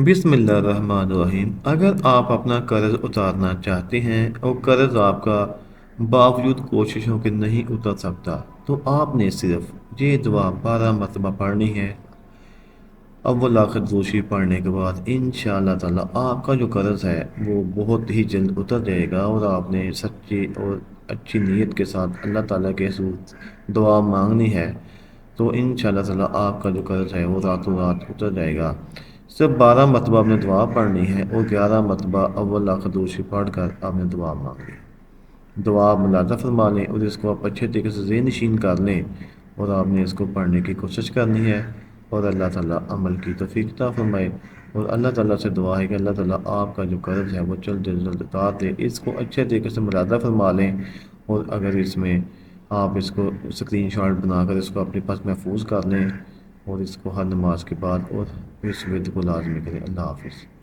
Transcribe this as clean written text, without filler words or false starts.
बिस्मिल्लाहिर्रहमानिर्रहीम। अगर आप अपना कर्ज उतारना चाहते हैं और कर्ज आपका बावजूद कोशिशों के नहीं उतर सकता, तो आपने सिर्फ ये दुआ 12 मरतबा पढ़नी है। अव्वल आखिर दूसरी पढ़ने के बाद इंशाअल्लाह ताला आपका जो कर्ज है वो बहुत ही जल्द उतर जाएगा। और आपने सच्ची और अच्छी नीयत के साथ अल्लाह ताला के हुजूर दुआ मांगनी है, तो इंशाअल्लाह ताला आपका जो कर्ज है वो रातों रात उतर जाएगा। सिर्फ 12 मरतबा आपने दुआ पढ़नी है और 11 मरतबा अव्वल आखिर दूसरी पढ़ कर आपने दुआ मांगनी है। दुआ आप मुलाज़ा फरमा लें और इसको आप अच्छे तरीके से ज़हन नशीन कर लें, और आपने इसको पढ़ने की कोशिश करनी है। और अल्लाह ताला अमल की तौफीक अता फरमाए। और अल्लाह ताला से दुआ है कि अल्लाह ताला आपका जो कर्ज़ है वो जल्द से जल्द उतार दे। इसको अच्छे तरीके से मुलाज़ा फरमा लें, और अगर इसमें आप इसको स्क्रीनशॉट बनाकर इसको अपने पास महफूज कर लें, और इसको हर नमाज के बाद और इस विद को लाजमी करें। अल्लाह हाफिज़।